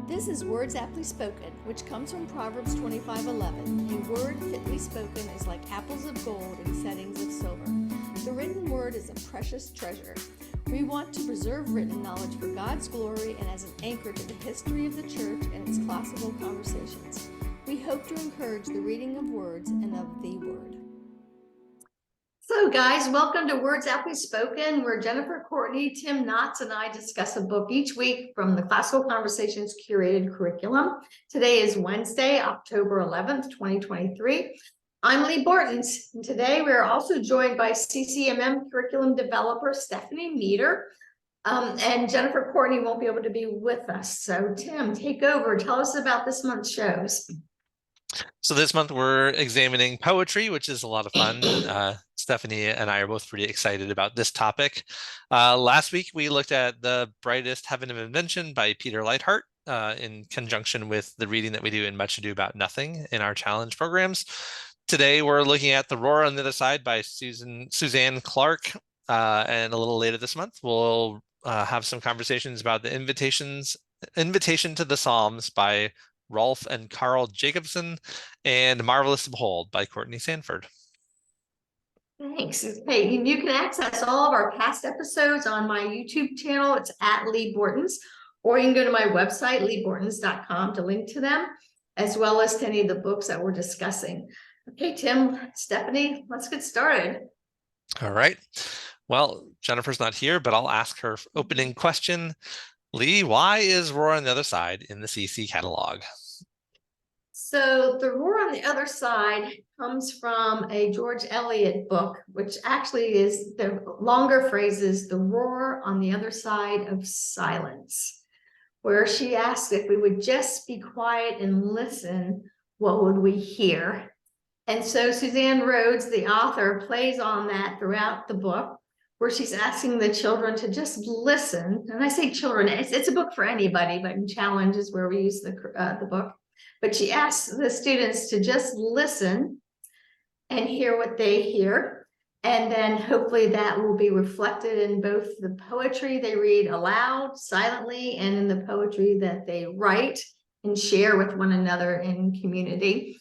This is Words Aptly Spoken, which comes from Proverbs 25:11. A word fitly spoken is like apples of gold in settings of silver. The written word is a precious treasure. We want to preserve written knowledge for God's glory and as an anchor to the history of the church and its classical conversations. We hope to encourage the reading of words and of the word. So guys, welcome to Words Aptly Spoken, where Jennifer Courtney, Tim Knotts, and I discuss a book each week from the Classical Conversations curated curriculum. Today is Wednesday, October 11th, 2023. I'm Lee Bortons, and today we are also joined by CCMM curriculum developer Stephanie Meter, and Jennifer Courtney won't be able to be with us. So Tim, take over. Tell us about this month's shows. So this month we're examining poetry, which is a lot of fun. Stephanie and I are both pretty excited about this topic. Last week we looked at The Brightest Heaven of Invention by Peter Leithart in conjunction with the reading that we do in Much Ado About Nothing in our challenge programs. Today we're looking at The Roar on the Other Side by Suzanne Clark. And a little later this month we'll have some conversations about the Invitation to the Psalms by Rolf and Carl Jacobson, and Marvelous to Behold by Courtney Sanford. Thanks. Hey, you can access all of our past episodes on my YouTube channel. It's at Lee Bortons, or you can go to my website, leebortons.com, to link to them, as well as to any of the books that we're discussing. Okay, Tim, Stephanie, let's get started. All right. Well, Jennifer's not here, but I'll ask her opening question. Lee, why is Roar on the Other Side in the CC catalog? So The Roar on the Other Side comes from a George Eliot book, which actually is the longer phrase is The Roar on the Other Side of Silence, where she asks if we would just be quiet and listen, what would we hear? And so Suzanne Rhodes, the author, plays on that throughout the book, where she's asking the children to just listen. And I say children, it's a book for anybody, but in challenge is where we use the book. But she asks the students to just listen and hear what they hear. And then hopefully that will be reflected in both the poetry they read aloud, silently, and in the poetry that they write and share with one another in community.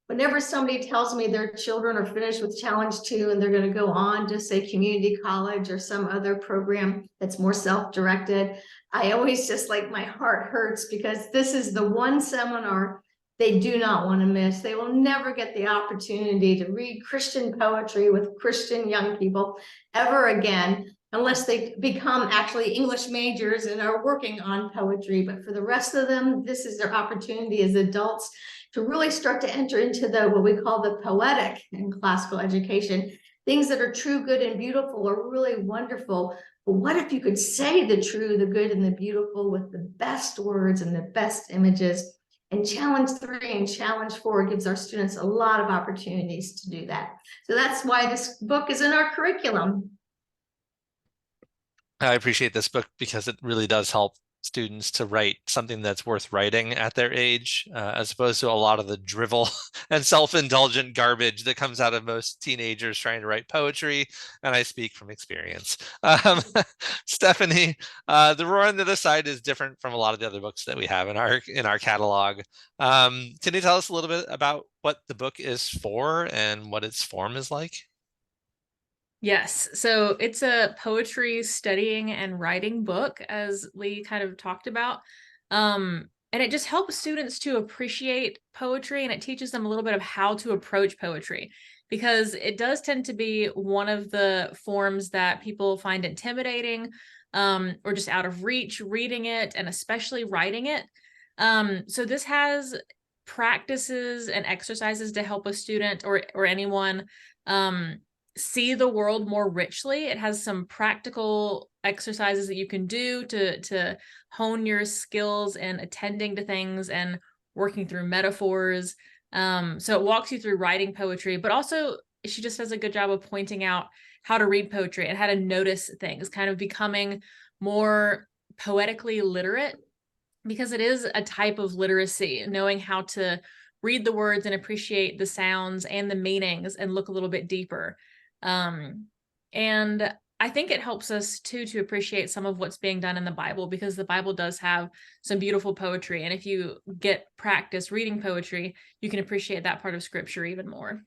Whenever somebody tells me their children are finished with Challenge 2 and they're going to go on to say community college or some other program that's more self-directed, I always just my heart hurts, because this is the one seminar they do not want to miss. They will never get the opportunity to read Christian poetry with Christian young people ever again, unless they become actually English majors and are working on poetry. But for the rest of them, this is their opportunity as adults to really start to enter into what we call the poetic in classical education. Things that are true, good, and beautiful are really wonderful. But what if you could say the true, the good, and the beautiful with the best words and the best images? And Challenge 3 and Challenge 4 gives our students a lot of opportunities to do that. So that's why this book is in our curriculum. I appreciate this book because it really does help students to write something that's worth writing at their age, as opposed to a lot of the drivel and self-indulgent garbage that comes out of most teenagers trying to write poetry. And I speak from experience. Stephanie, The Roar on the Other Side is different from a lot of the other books that we have in our catalog. Can you tell us a little bit about what the book is for and what its form is like? Yes, so it's a poetry studying and writing book, as Lee kind of talked about. And it just helps students to appreciate poetry, and it teaches them a little bit of how to approach poetry, because it does tend to be one of the forms that people find intimidating, or just out of reach reading it, and especially writing it. So this has practices and exercises to help a student or anyone see the world more richly. It has some practical exercises that you can do to hone your skills in attending to things and working through metaphors. So it walks you through writing poetry, but also she just does a good job of pointing out how to read poetry and how to notice things, kind of becoming more poetically literate, because it is a type of literacy, knowing how to read the words and appreciate the sounds and the meanings and look a little bit deeper. And I think it helps us too to appreciate some of what's being done in the Bible, because the Bible does have some beautiful poetry. And if you get practice reading poetry, you can appreciate that part of scripture even more.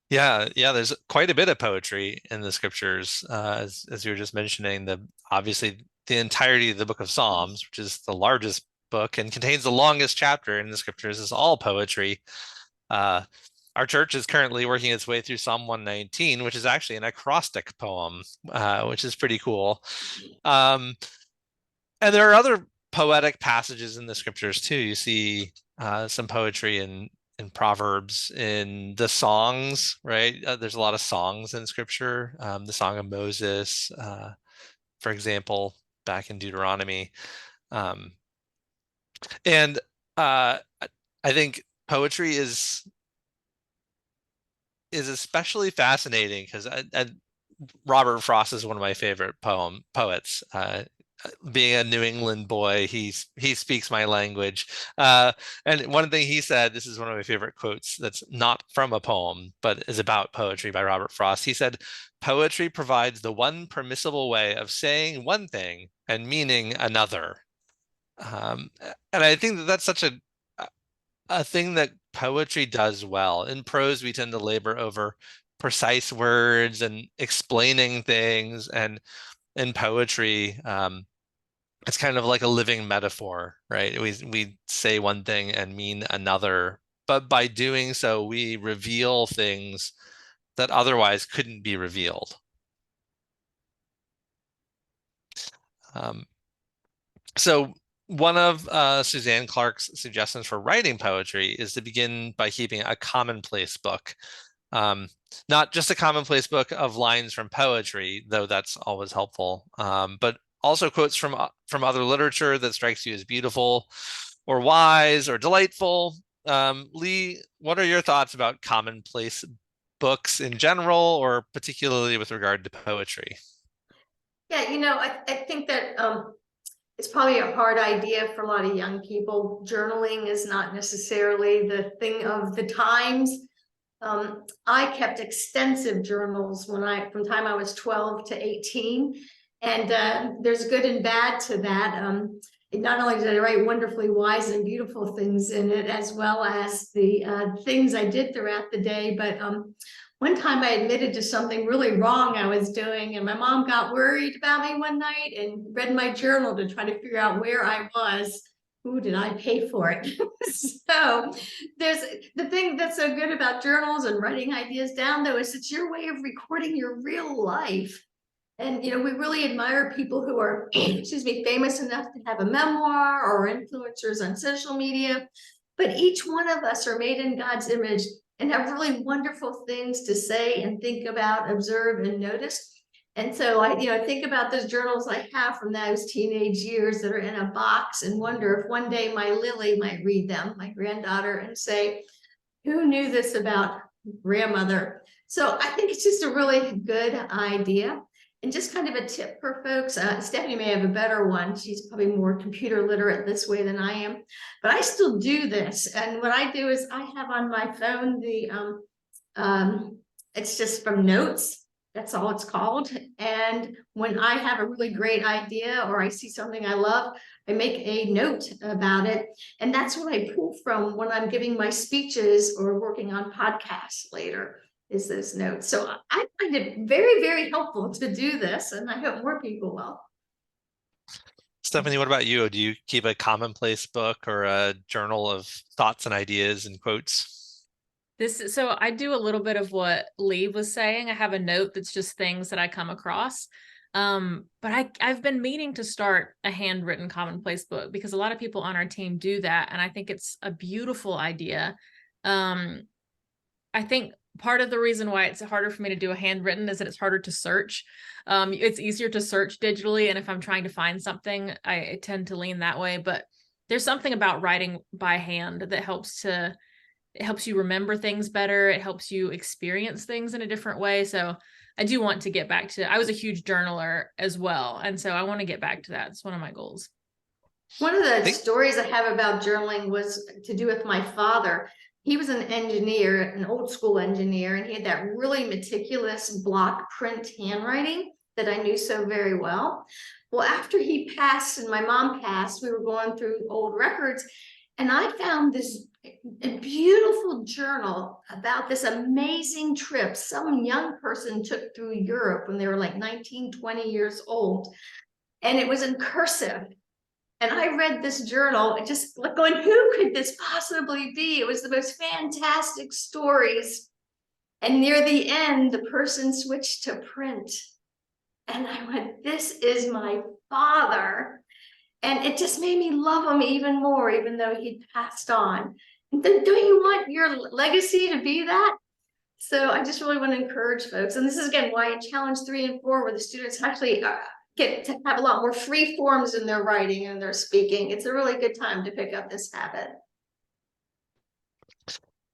Yeah, there's quite a bit of poetry in the scriptures, as you were just mentioning. Obviously the entirety of the book of Psalms, which is the largest book and contains the longest chapter in the scriptures, is all poetry. Our church is currently working its way through Psalm 119, which is actually an acrostic poem, which is pretty cool. And there are other poetic passages in the scriptures too. You see some poetry in Proverbs, in the songs, right? There's a lot of songs in scripture. The Song of Moses, for example, back in Deuteronomy. And I think poetry is especially fascinating because Robert Frost is one of my favorite poets. Being a New England boy, he speaks my language. And one thing he said, this is one of my favorite quotes that's not from a poem, but is about poetry by Robert Frost. He said, "Poetry provides the one permissible way of saying one thing and meaning another." And I think that that's such a thing that poetry does well. In prose, we tend to labor over precise words and explaining things, and in poetry, it's kind of like a living metaphor, right? We say one thing and mean another, but by doing so, we reveal things that otherwise couldn't be revealed. So one of Suzanne Clark's suggestions for writing poetry is to begin by keeping a commonplace book. Not just a commonplace book of lines from poetry, though that's always helpful, but also quotes from other literature that strikes you as beautiful or wise or delightful. Lee, what are your thoughts about commonplace books in general, or particularly with regard to poetry? Yeah, I think that it's probably a hard idea for a lot of young people. Journaling is not necessarily the thing of the times. I kept extensive journals from the time I was 12 to 18. And there's good and bad to that. Not only did I write wonderfully wise and beautiful things in it, as well as the things I did throughout the day, but one time I admitted to something really wrong I was doing, and my mom got worried about me one night and read my journal to try to figure out where I was. Who did I pay for it? So there's the thing that's so good about journals and writing ideas down, though, is it's your way of recording your real life. And, we really admire people who are, excuse me, famous enough to have a memoir or influencers on social media. But each one of us are made in God's image and have really wonderful things to say and think about, observe, and notice. And so I think about those journals I have from those teenage years that are in a box, and wonder if one day my Lily might read them, my granddaughter, and say, who knew this about grandmother? So I think it's just a really good idea. And just kind of a tip for folks, Stephanie may have a better one. She's probably more computer literate this way than I am, but I still do this. And what I do is I have on my phone it's just from Notes. That's all it's called. And when I have a really great idea or I see something I love, I make a note about it. And that's what I pull from when I'm giving my speeches or working on podcasts later, is those notes. So I find it very, very helpful to do this, and I hope more people will. Stephanie, what about you? Do you keep a commonplace book or a journal of thoughts and ideas and quotes? So I do a little bit of what Lee was saying. I have a note that's just things that I come across. But I've been meaning to start a handwritten commonplace book, because a lot of people on our team do that. And I think it's a beautiful idea. I think part of the reason why it's harder for me to do a handwritten is that it's harder to search. It's easier to search digitally. And if I'm trying to find something, I tend to lean that way. But there's something about writing by hand that it helps you remember things better. It helps you experience things in a different way. So I do want to get back to, I was a huge journaler as well. And so I want to get back to that. It's one of my goals. One of the stories I have about journaling was to do with my father. he was an engineer, an old school engineer, and he had that really meticulous block print handwriting that I knew so very well. Well, after he passed and my mom passed, we were going through old records, and I found this a beautiful journal about this amazing trip some young person took through Europe when they were like 19, 20 years old. And it was in cursive. And I read this journal and just like going, who could this possibly be? It was the most fantastic stories. And near the end, the person switched to print. And I went, this is my father. And it just made me love him even more, even though he'd passed on. And then, don't you want your legacy to be that? So I just really want to encourage folks. And this is again why I challenge 3 and 4, where the students actually get to have a lot more free forms in their writing and their speaking. It's a really good time to pick up this habit.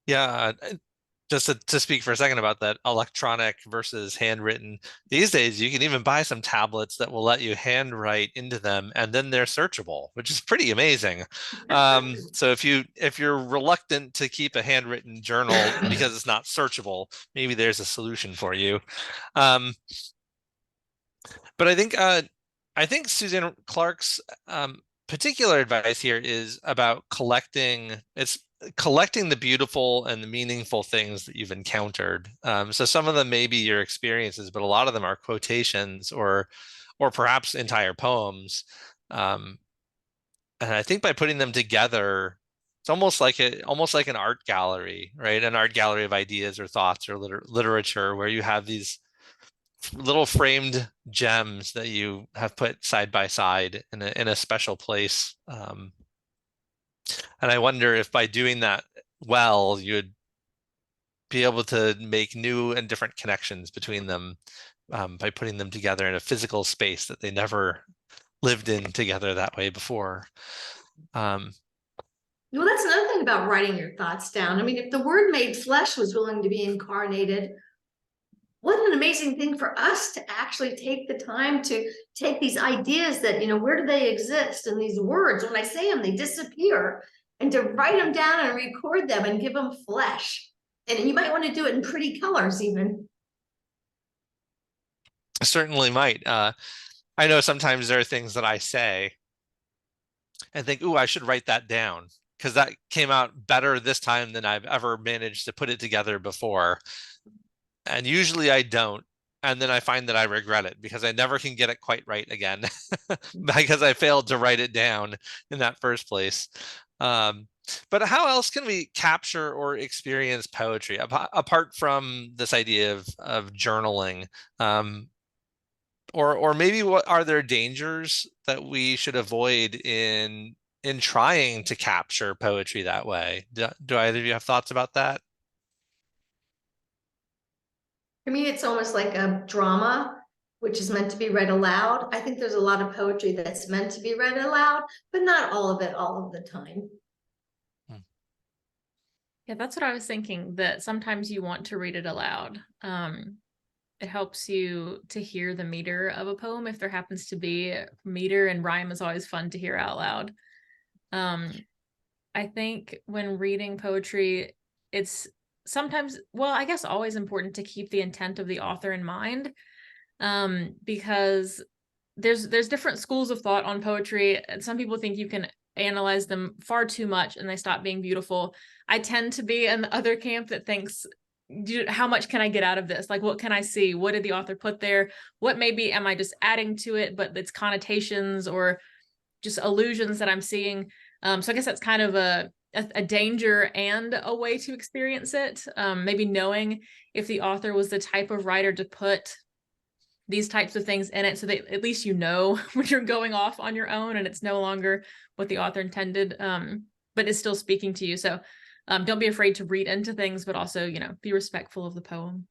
Yeah, just to speak for a second about that electronic versus handwritten. These days, you can even buy some tablets that will let you handwrite into them, and then they're searchable, which is pretty amazing. So if you're reluctant to keep a handwritten journal because it's not searchable, maybe there's a solution for you. But I think Suzanne Clark's particular advice here is about collecting the beautiful and the meaningful things that you've encountered. So some of them may be your experiences, but a lot of them are quotations or perhaps entire poems. And I think by putting them together, it's almost like an art gallery, right? An art gallery of ideas or thoughts or literature, where you have these little framed gems that you have put side by side in a special place. And I wonder if by doing that well, you'd be able to make new and different connections between them by putting them together in a physical space that they never lived in together that way before. Well, that's another thing about writing your thoughts down. I mean, if the Word made flesh was willing to be incarnated, what an amazing thing for us to actually take the time to take these ideas that, where do they exist? And these words, when I say them, they disappear, and to write them down and record them and give them flesh. And you might want to do it in pretty colors even. Certainly might. I know sometimes there are things that I say and think, ooh, I should write that down, because that came out better this time than I've ever managed to put it together before. And usually I don't. And then I find that I regret it because I never can get it quite right again because I failed to write it down in that first place. But how else can we capture or experience poetry apart from this idea of journaling? Or maybe what are there dangers that we should avoid in trying to capture poetry that way? Do either of you have thoughts about that? For me, it's almost like a drama, which is meant to be read aloud. I think there's a lot of poetry that's meant to be read aloud, but not all of it all of the time. Yeah, that's what I was thinking, that sometimes you want to read it aloud. It helps you to hear the meter of a poem, if there happens to be meter, and rhyme is always fun to hear out loud. I think when reading poetry, it's sometimes, well, I guess always important to keep the intent of the author in mind, because there's different schools of thought on poetry, and some people think you can analyze them far too much and they stop being beautiful. I tend to be in the other camp that thinks, how much can I get out of this? Like, what can I see? What did the author put there? What maybe am I just adding to it, but it's connotations or just allusions that I'm seeing? So I guess that's kind of a danger and a way to experience it. Maybe knowing if the author was the type of writer to put these types of things in it, so that at least when you're going off on your own and it's no longer what the author intended, but is still speaking to you. So don't be afraid to read into things, but also, be respectful of the poem.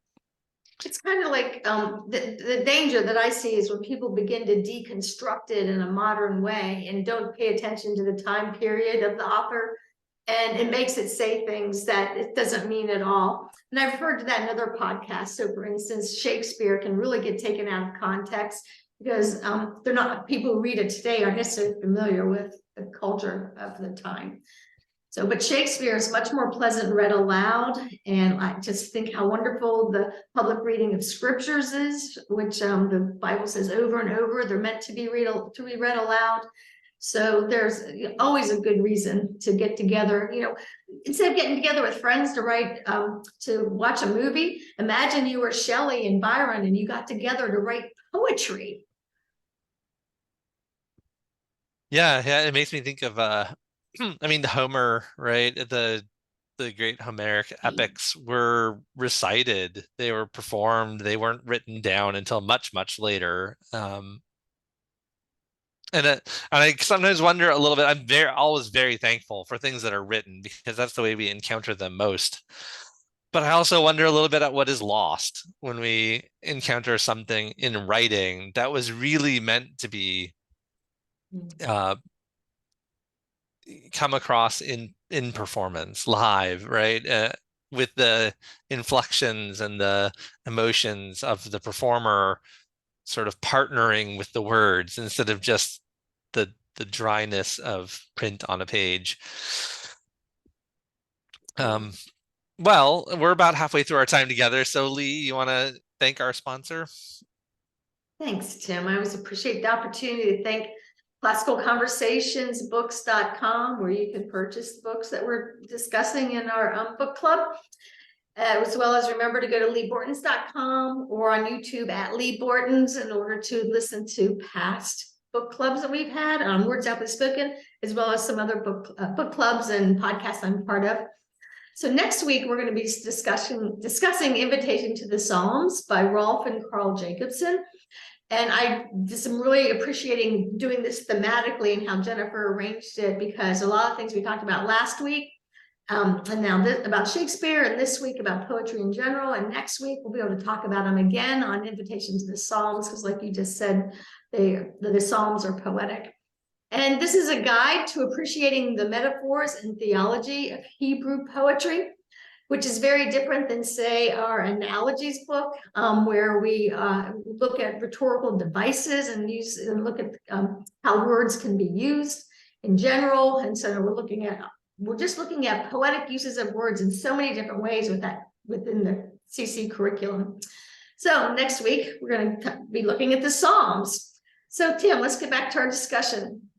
It's kind of like the danger that I see is when people begin to deconstruct it in a modern way and don't pay attention to the time period of the author. And it makes it say things that it doesn't mean at all. And I've heard that in other podcasts. So for instance, Shakespeare can really get taken out of context because they're not, people who read it today aren't necessarily familiar with the culture of the time. So, but Shakespeare is much more pleasant read aloud. And I just think how wonderful the public reading of scriptures is, which the Bible says over and over, they're meant to be read aloud. So there's always a good reason to get together, instead of getting together with friends to write, to watch a movie. Imagine you were Shelley and Byron and you got together to write poetry. Yeah, it makes me think of I mean Homer, right? The great Homeric epics were recited, they were performed, they weren't written down until much, much later. And I sometimes wonder a little bit, always very thankful for things that are written because that's the way we encounter them most. But I also wonder a little bit at what is lost when we encounter something in writing that was really meant to be come across in performance live, right? With the inflections and the emotions of the performer sort of partnering with the words instead of just the dryness of print on a page. Well, we're about halfway through our time together. So Lee, you want to thank our sponsor? Thanks, Tim. I always appreciate the opportunity to thank classicalconversationsbooks.com, where you can purchase the books that we're discussing in our book club. As well as remember to go to leebortons.com or on YouTube at Lee Bortons in order to listen to past book clubs that we've had on Words Aptly Spoken, as well as some other book clubs and podcasts I'm part of. So next week, we're going to be discussing Invitation to the Psalms by Rolf and Carl Jacobson. And I just am really appreciating doing this thematically and how Jennifer arranged it, because a lot of things we talked about last week, and now about Shakespeare, and this week about poetry in general, and next week we'll be able to talk about them again on Invitation to the Psalms, because like you just said, the Psalms are poetic. And this is a guide to appreciating the metaphors and theology of Hebrew poetry, which is very different than, say, our analogies book, where we look at rhetorical devices and look at how words can be used in general. And so we're just looking at poetic uses of words in so many different ways within the CC curriculum. So next week, we're going to be looking at the Psalms. So Tim, let's get back to our discussion.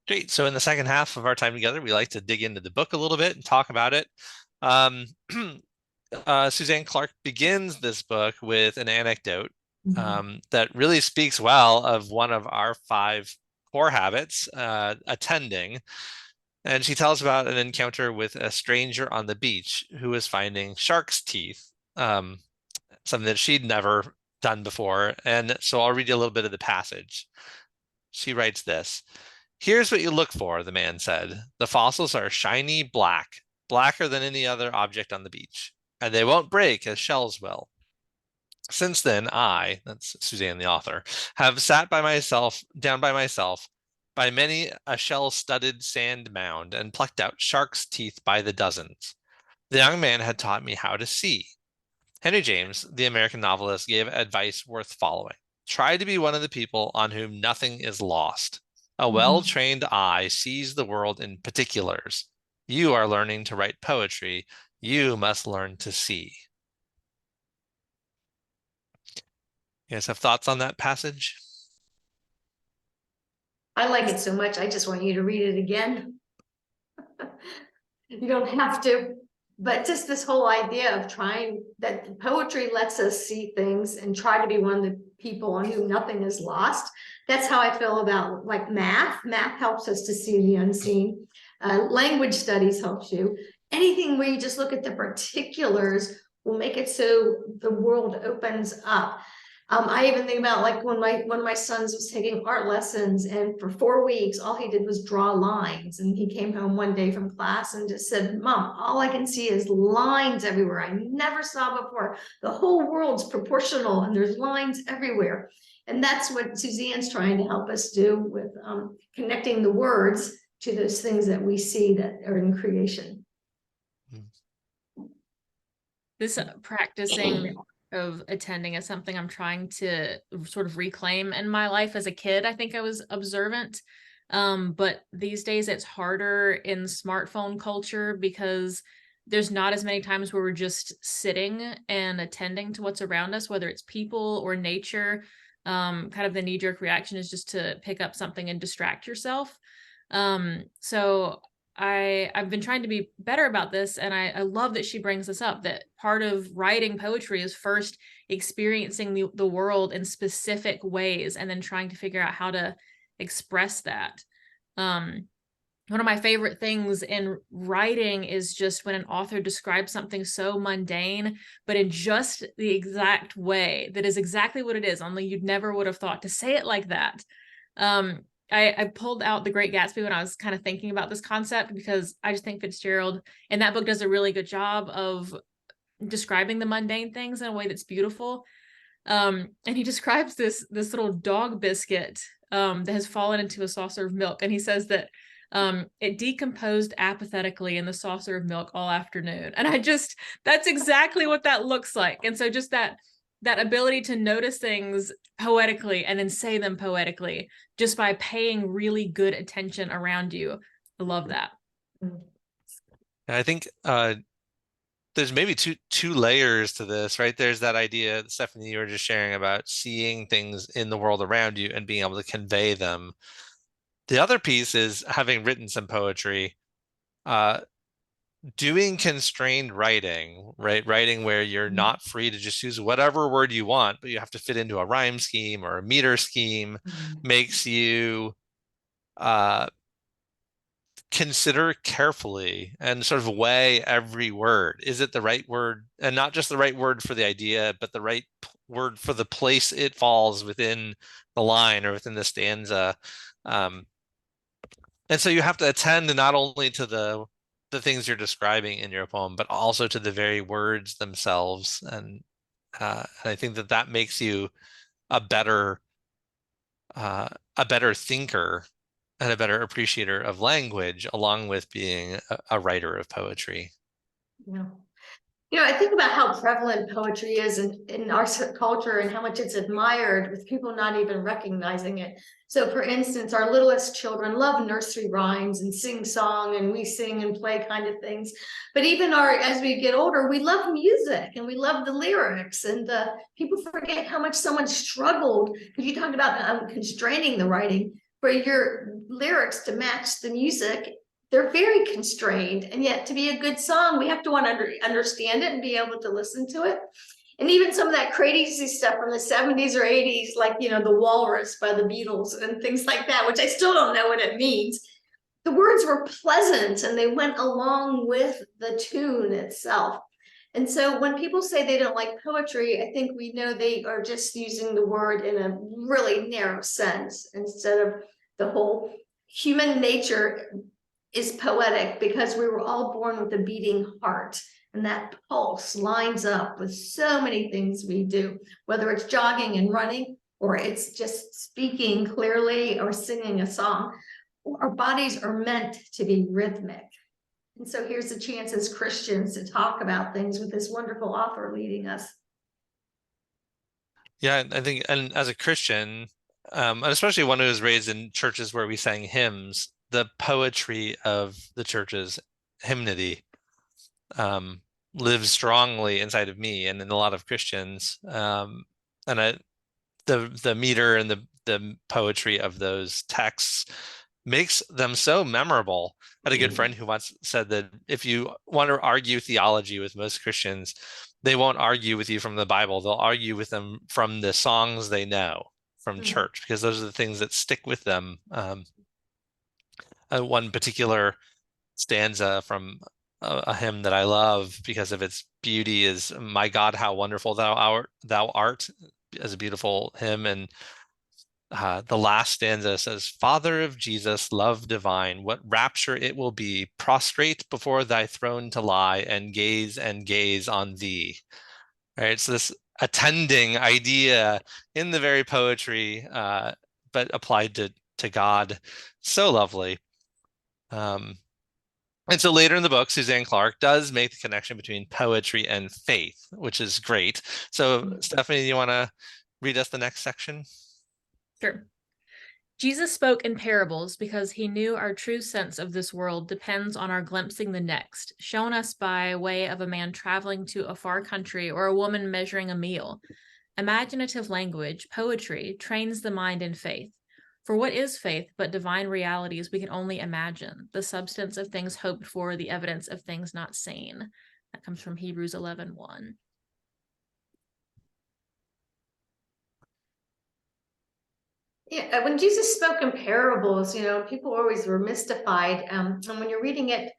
Great. So in the second half of our time together, we like to dig into the book a little bit and talk about it. Suzanne Clark begins this book with an anecdote that really speaks well of one of our 5 core habits, attending. And she tells about an encounter with a stranger on the beach who was finding shark's teeth, something that she'd never done before. And so I'll read you a little bit of the passage. She writes this. "Here's what you look for," the man said. "The fossils are shiny black, blacker than any other object on the beach, and they won't break as shells will. Since then, that's Suzanne, the author, have sat down by myself, by many a shell-studded sand mound, and plucked out shark's teeth by the dozens. The young man had taught me how to see. Henry James, the American novelist, gave advice worth following. Try to be one of the people on whom nothing is lost. A well-trained eye sees the world in particulars. You are learning to write poetry. You must learn to see." You guys have thoughts on that passage? I like it so much, I just want you to read it again. You don't have to, but just this whole idea of that poetry lets us see things and try to be one of the people on whom nothing is lost. That's how I feel about like math. Math helps us to see the unseen. Language studies helps you. Anything where you just look at the particulars will make it so the world opens up. I even think about like when one of my sons was taking art lessons, and for 4 weeks, all he did was draw lines. And he came home one day from class and just said, "Mom, all I can see is lines everywhere. I never saw before. The whole world's proportional and there's lines everywhere." And that's what Suzanne's trying to help us do with connecting the words to those things that we see that are in creation. This practicing of attending is something I'm trying to sort of reclaim in my life. As a kid, I think I was observant, But these days it's harder in smartphone culture because there's not as many times where we're just sitting and attending to what's around us, whether it's people or nature. Kind of the knee-jerk reaction is just to pick up something and distract yourself. So I've been trying to be better about this, and I love that she brings this up, that part of writing poetry is first experiencing the world in specific ways and then trying to figure out how to express that. One of my favorite things in writing is just when an author describes something so mundane, but in just the exact way that is exactly what it is, only you'd never would have thought to say it like that. I pulled out The Great Gatsby when I was kind of thinking about this concept, because I just think Fitzgerald in that book does a really good job of describing the mundane things in a way that's beautiful. And he describes this little dog biscuit that has fallen into a saucer of milk, and he says that it decomposed apathetically in the saucer of milk all afternoon. And that's exactly what that looks like. And so just that ability to notice things poetically and then say them poetically just by paying really good attention around you. I love that. I think there's maybe two layers to this, right? There's that idea, Stephanie, you were just sharing about seeing things in the world around you and being able to convey them. The other piece is, having written some poetry, doing constrained writing, right? Writing where you're not free to just use whatever word you want, but you have to fit into a rhyme scheme or a meter scheme, makes you consider carefully and sort of weigh every word. Is it the right word? And not just the right word for the idea, but the right word for the place it falls within the line or within the stanza. And so you have to attend not only to the things you're describing in your poem, but also to the very words themselves. And I think that makes you a better thinker and a better appreciator of language, along with being a writer of poetry. Yeah. I think about how prevalent poetry is in our culture and how much it's admired, with people not even recognizing it. So for instance, our littlest children love nursery rhymes and sing song, and we sing and play kind of things. But even as we get older, we love music and we love the lyrics, and people forget how much someone struggled, because you talked about constraining the writing for your lyrics to match the music. They're very constrained, and yet to be a good song, we have to want to understand it and be able to listen to it. And even some of that crazy stuff from the 70s or 80s, like, The Walrus by the Beatles and things like that, which I still don't know what it means. The words were pleasant and they went along with the tune itself. And so when people say they don't like poetry, I think we know they are just using the word in a really narrow sense, instead of the whole human nature is poetic, because we were all born with a beating heart, and that pulse lines up with so many things we do, whether it's jogging and running, or it's just speaking clearly or singing a song. Our bodies are meant to be rhythmic. And so here's a chance as Christians to talk about things with this wonderful author leading us. Yeah, I think, and as a Christian, and especially one who was raised in churches where we sang hymns, the poetry of the church's hymnody lives strongly inside of me and in a lot of Christians. And the meter and the poetry of those texts makes them so memorable. I had a good friend who once said that if you want to argue theology with most Christians, they won't argue with you from the Bible. They'll argue with them from the songs they know from church, because those are the things that stick with them. One particular stanza from a hymn that I love because of its beauty is "My God, how wonderful thou art," as a beautiful hymn. And the last stanza says, "Father of Jesus, love divine, what rapture it will be, prostrate before thy throne to lie and gaze on thee." Right, so this attending idea in the very poetry, but applied to God, so lovely. And so later in the book, Suzanne Clark does make the connection between poetry and faith, which is great. So Stephanie, you want to read us the next section? Sure. Jesus spoke in parables because he knew our true sense of this world depends on our glimpsing the next, shown us by way of a man traveling to a far country or a woman measuring a meal. Imaginative language, poetry, trains the mind in faith. For what is faith but divine realities we can only imagine, the substance of things hoped for, the evidence of things not seen. That comes from Hebrews 11:1. Yeah, when Jesus spoke in parables, people always were mystified. And when you're reading it,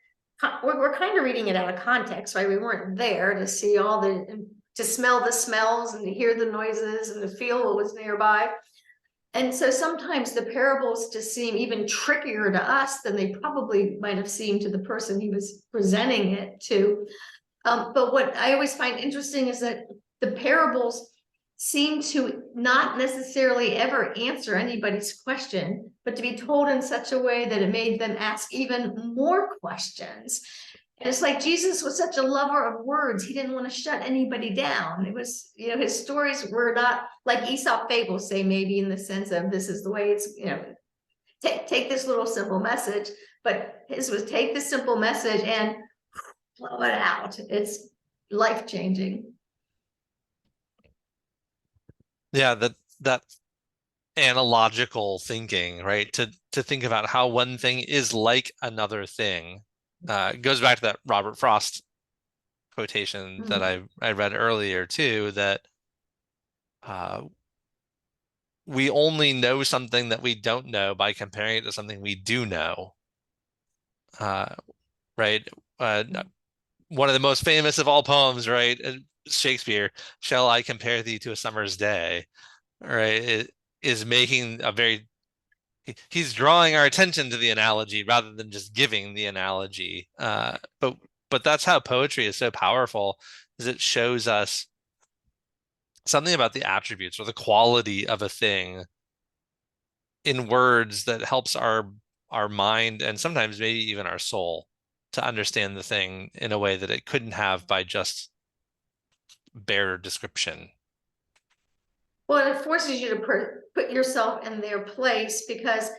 we're kind of reading it out of context, right? We weren't there to see to smell the smells and to hear the noises and to feel what was nearby. And so sometimes the parables just seem even trickier to us than they probably might have seemed to the person he was presenting it to. But what I always find interesting is that the parables seem to not necessarily ever answer anybody's question, but to be told in such a way that it made them ask even more questions. And it's like Jesus was such a lover of words, he didn't want to shut anybody down. It was, his stories were not like Aesop fables say, maybe in the sense of this is the way it's, take this little simple message, but his was take the simple message and blow it out. It's life-changing. Yeah, that analogical thinking, right? To think about how one thing is like another thing. Goes back to that Robert Frost quotation that I read earlier too, that we only know something that we don't know by comparing it to something we do know. Right? One of the most famous of all poems, right? Shakespeare, "Shall I compare thee to a summer's day?" Right? It is making he's drawing our attention to the analogy rather than just giving the analogy. But that's how poetry is so powerful, is it shows us something about the attributes or the quality of a thing in words that helps our mind and sometimes maybe even our soul to understand the thing in a way that it couldn't have by just bare description. Well, it forces you to put yourself in their place, because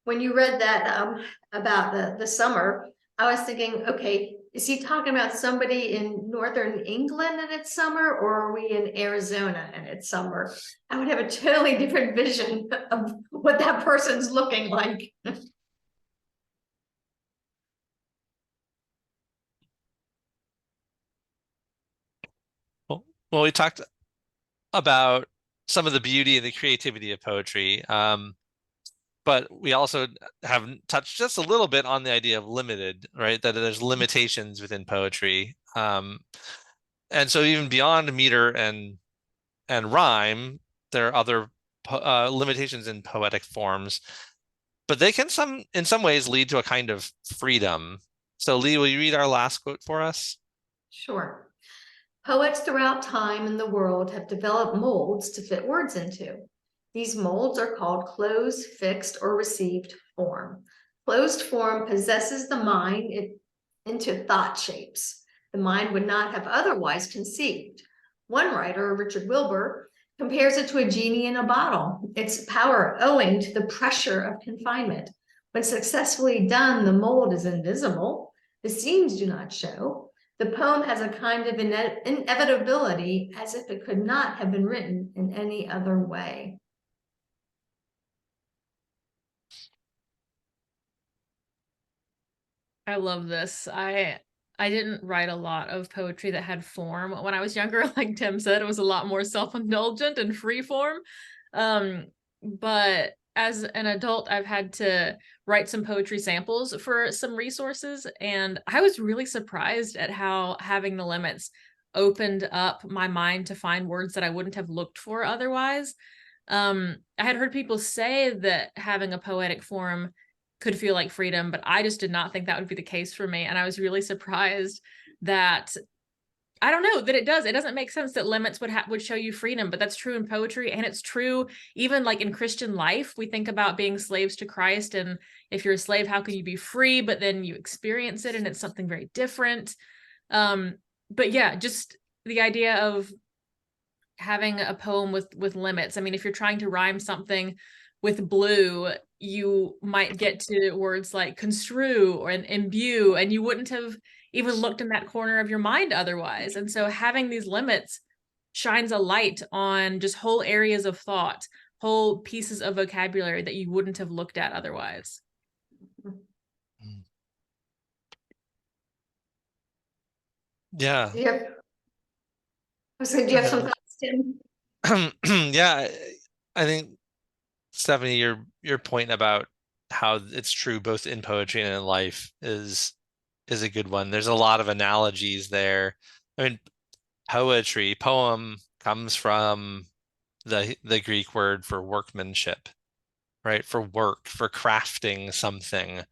when you read that about the summer, I was thinking, okay, is he talking about somebody in northern England and it's summer, or are we in Arizona and it's summer? I would have a totally different vision of what that person's looking like. Well, we talked about some of the beauty and the creativity of poetry, but we also have touched just a little bit on the idea of limited, right? That there's limitations within poetry, and so even beyond meter and rhyme, there are other limitations in poetic forms, but they can in some ways lead to a kind of freedom. So Lee, will you read our last quote for us? Sure. Poets throughout time and the world have developed molds to fit words into. These molds are called closed, fixed, or received form. Closed form possesses the mind into thought shapes the mind would not have otherwise conceived. One writer, Richard Wilbur, compares it to a genie in a bottle, its power owing to the pressure of confinement. When successfully done, the mold is invisible. The seams do not show. The poem has a kind of inevitability, as if it could not have been written in any other way. I love this. I didn't write a lot of poetry that had form. When I was younger, like Tim said, it was a lot more self-indulgent and free form. But as an adult, I've had to write some poetry samples for some resources, and I was really surprised at how having the limits opened up my mind to find words that I wouldn't have looked for otherwise. I had heard people say that having a poetic form could feel like freedom, but I just did not think that would be the case for me. And I was really surprised that, I don't know, that it does. It doesn't make sense that limits would show you freedom, but that's true in poetry. And it's true even like in Christian life. We think about being slaves to Christ. And if you're a slave, how can you be free? But then you experience it and it's something very different. But yeah, just the idea of having a poem with limits. I mean, if you're trying to rhyme something with blue, you might get to words like construe or imbue, and you wouldn't have even looked in that corner of your mind otherwise. And so having these limits shines a light on just whole areas of thought, whole pieces of vocabulary that you wouldn't have looked at otherwise. Yeah. Do you have some thoughts, Tim? Yeah, I think Stephanie, your point about how it's true both in poetry and in life is a good one. There's a lot of analogies there. I mean, poem comes from the Greek word for workmanship, right? For work, for crafting something.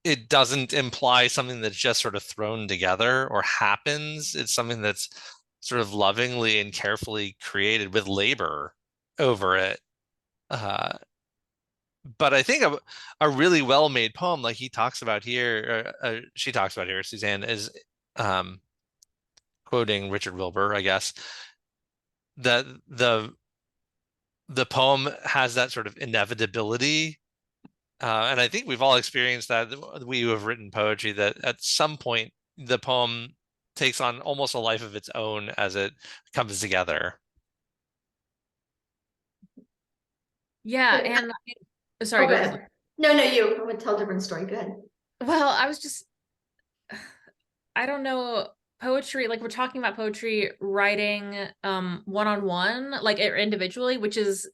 It doesn't imply something that's just sort of thrown together or happens. It's something that's sort of lovingly and carefully created with labor over it. But I think a really well-made poem, like he talks about here, she talks about here, Suzanne, is quoting Richard Wilbur, I guess, that the poem has that sort of inevitability. And I think we've all experienced that, we who have written poetry, that at some point the poem takes on almost a life of its own as it comes together. Yeah, and sorry, go ahead. No, you. I'm gonna tell a different story. Go ahead. Well, I don't know, poetry, like we're talking about poetry writing one-on-one, like individually, which is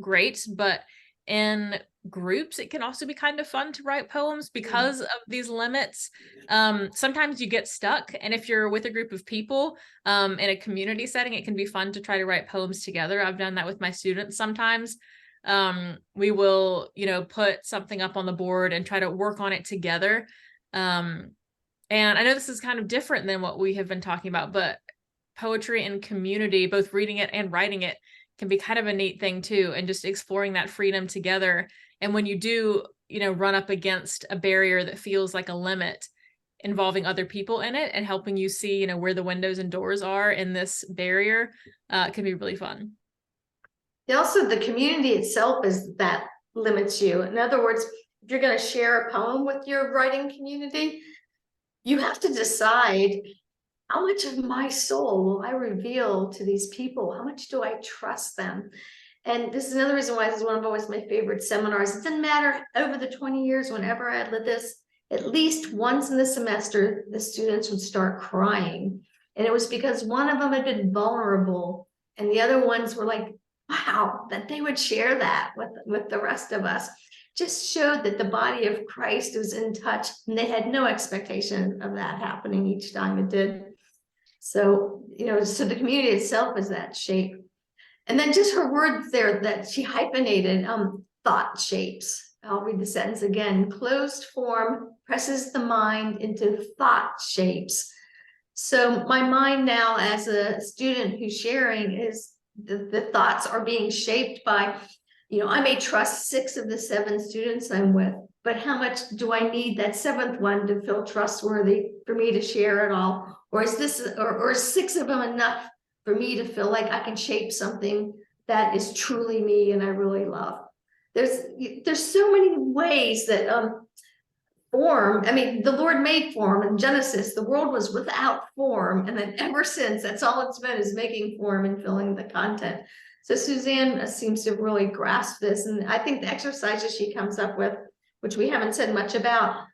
great, but in groups it can also be kind of fun to write poems because of these limits. Sometimes you get stuck, and if you're with a group of people in a community setting, it can be fun to try to write poems together. I've done that with my students sometimes. We will, put something up on the board and try to work on it together. And I know this is kind of different than what we have been talking about, but poetry and community, both reading it and writing it, can be kind of a neat thing too, and just exploring that freedom together. And when you do, run up against a barrier that feels like a limit, involving other people in it and helping you see, where the windows and doors are in this barrier, can be really fun. Also, the community itself is that limits you. In other words, if you're going to share a poem with your writing community, you have to decide, how much of my soul will I reveal to these people? How much do I trust them? And this is another reason why this is one of always my favorite seminars. It doesn't matter, over the 20 years, whenever I led this, at least once in the semester, the students would start crying. And it was because one of them had been vulnerable, and the other ones were like, wow, that they would share that with the rest of us. Just showed that the body of Christ was in touch, and they had no expectation of that happening each time it did. So, so the community itself is that shape. And then just her words there that she hyphenated, thought shapes. I'll read the sentence again. Closed form presses the mind into thought shapes. So my mind now, as a student who's sharing, is the thoughts are being shaped by, I may trust 6 of the 7 students I'm with, but how much do I need that 7th one to feel trustworthy for me to share it all? Or is this, or is 6 of them enough for me to feel like I can shape something that is truly me and I really love? There's so many ways that form, the Lord made form in Genesis. The world was without form, and then ever since, that's all it's been, is making form and filling the content. So Suzanne seems to really grasp this, and I think the exercises she comes up with, which we haven't said much about,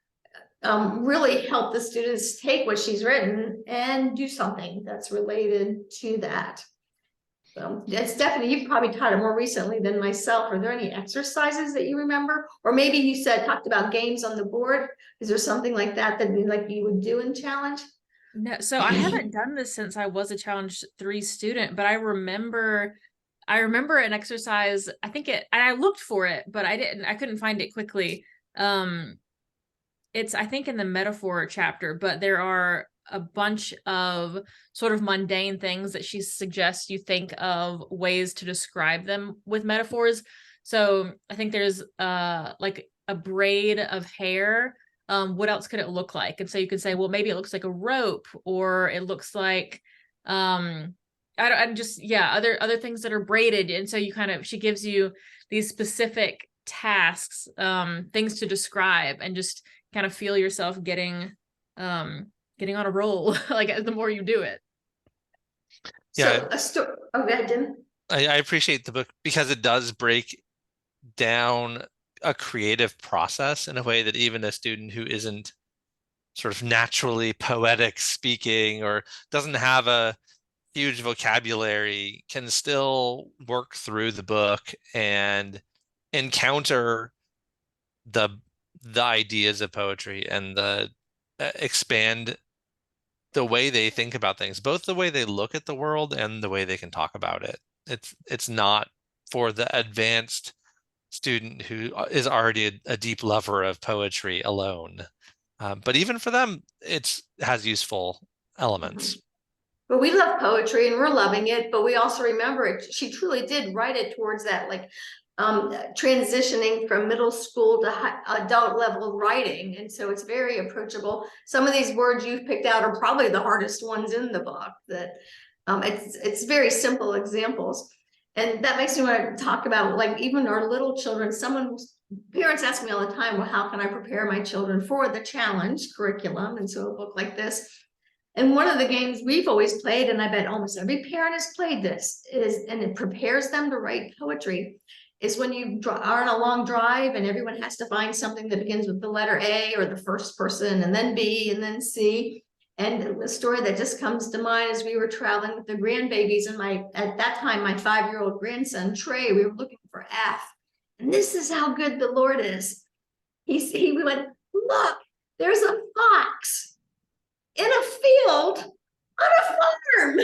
really help the students take what she's written and do something that's related to that. So Stephanie, you've probably taught it more recently than myself. Are there any exercises that you remember? Or maybe you talked about games on the board. Is there something like that you would do in Challenge? No, so I haven't done this since I was a Challenge 3 student, but I remember an exercise. I looked for it, but I couldn't find it quickly. It's, I think, in the metaphor chapter, but there are a bunch of sort of mundane things that she suggests you think of ways to describe them with metaphors. So I think there's like a braid of hair. What else could it look like? And so you could say, well, maybe it looks like a rope, or it looks like other things that are braided. And so she gives you these specific tasks, things to describe, and just kind of feel yourself getting on a roll, like the more you do it. So a story. Oh, go ahead, Jim. I appreciate the book because it does break down a creative process in a way that even a student who isn't sort of naturally poetic speaking or doesn't have a huge vocabulary can still work through the book and encounter the ideas of poetry and the expand the way they think about things, both the way they look at the world and the way they can talk about it. It's not for the advanced student who is already a deep lover of poetry alone. But even for them, it has useful elements. But we love poetry and we're loving it, but we also remember it. She truly did write it towards that, like transitioning from middle school to adult level writing. And so it's very approachable. Some of these words you've picked out are probably the hardest ones in the book. That it's very simple examples. And that makes me want to talk about, like, even our little children. Parents ask me all the time, well, how can I prepare my children for the challenge curriculum? And so a book like this. And one of the games we've always played, and I bet almost every parent has played this, and it prepares them to write poetry, is when you are on a long drive and everyone has to find something that begins with the letter A, or the first person, and then B, and then C. And the story that just comes to mind is we were traveling with the grandbabies, and at that time, my 5-year-old grandson, Trey, we were looking for F. And this is how good the Lord is. We went, look, there's a fox in a field on a farm.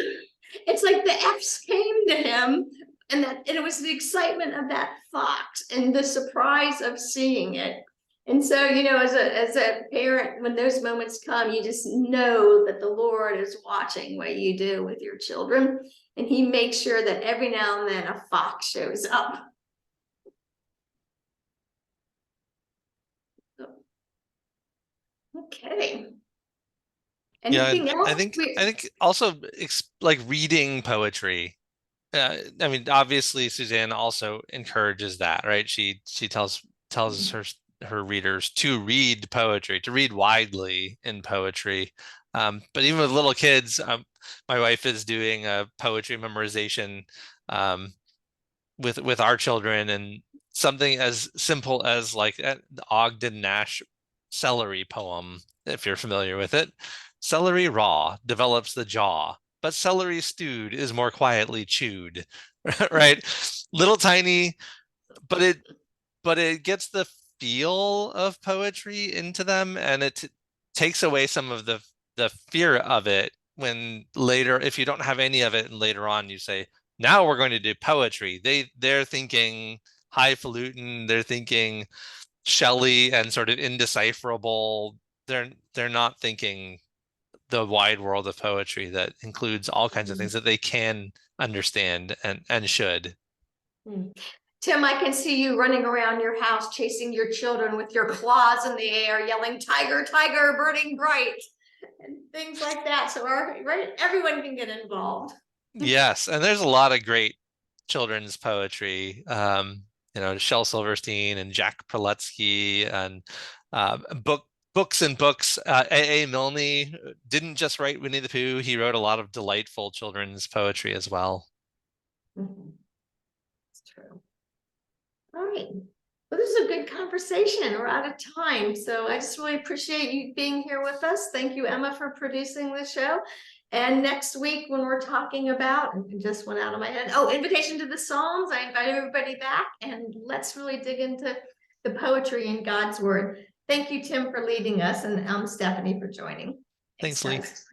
It's like the F's came to him, and it was the excitement of that fox and the surprise of seeing it. And so, as a parent, when those moments come, you just know that the Lord is watching what you do with your children, and he makes sure that every now and then a fox shows up. Okay. Anything else? I think also like reading poetry. I mean, obviously Suzanne also encourages that, right? She tells her readers to read poetry, to read widely in poetry. But even with little kids, my wife is doing a poetry memorization with our children, and something as simple as like the Ogden Nash celery poem, if you're familiar with it. Celery raw develops the jaw, but celery stewed is more quietly chewed. Right? Little tiny, but it gets the feel of poetry into them, and it takes away some of the fear of it when later, if you don't have any of it, and later on you say, now we're going to do poetry. They're thinking highfalutin, they're thinking Shelley and sort of indecipherable. They're not thinking the wide world of poetry that includes all kinds of things that they can understand and should. Tim, I can see you running around your house, chasing your children with your claws in the air, yelling, tiger, tiger, burning bright, and things like that. So everyone can get involved. Yes, and there's a lot of great children's poetry. Shel Silverstein and Jack Preletsky, and books and books. A.A. Milne didn't just write Winnie the Pooh. He wrote a lot of delightful children's poetry as well. It's true. All right. Well, this is a good conversation. We're out of time. So I just really appreciate you being here with us. Thank you, Emma, for producing the show. And next week, when we're talking about, it just went out of my head, Invitation to the Psalms, I invite everybody back, and let's really dig into the poetry in God's Word. Thank you, Tim, for leading us, and Stephanie for joining. Thanks, Lee. Guys.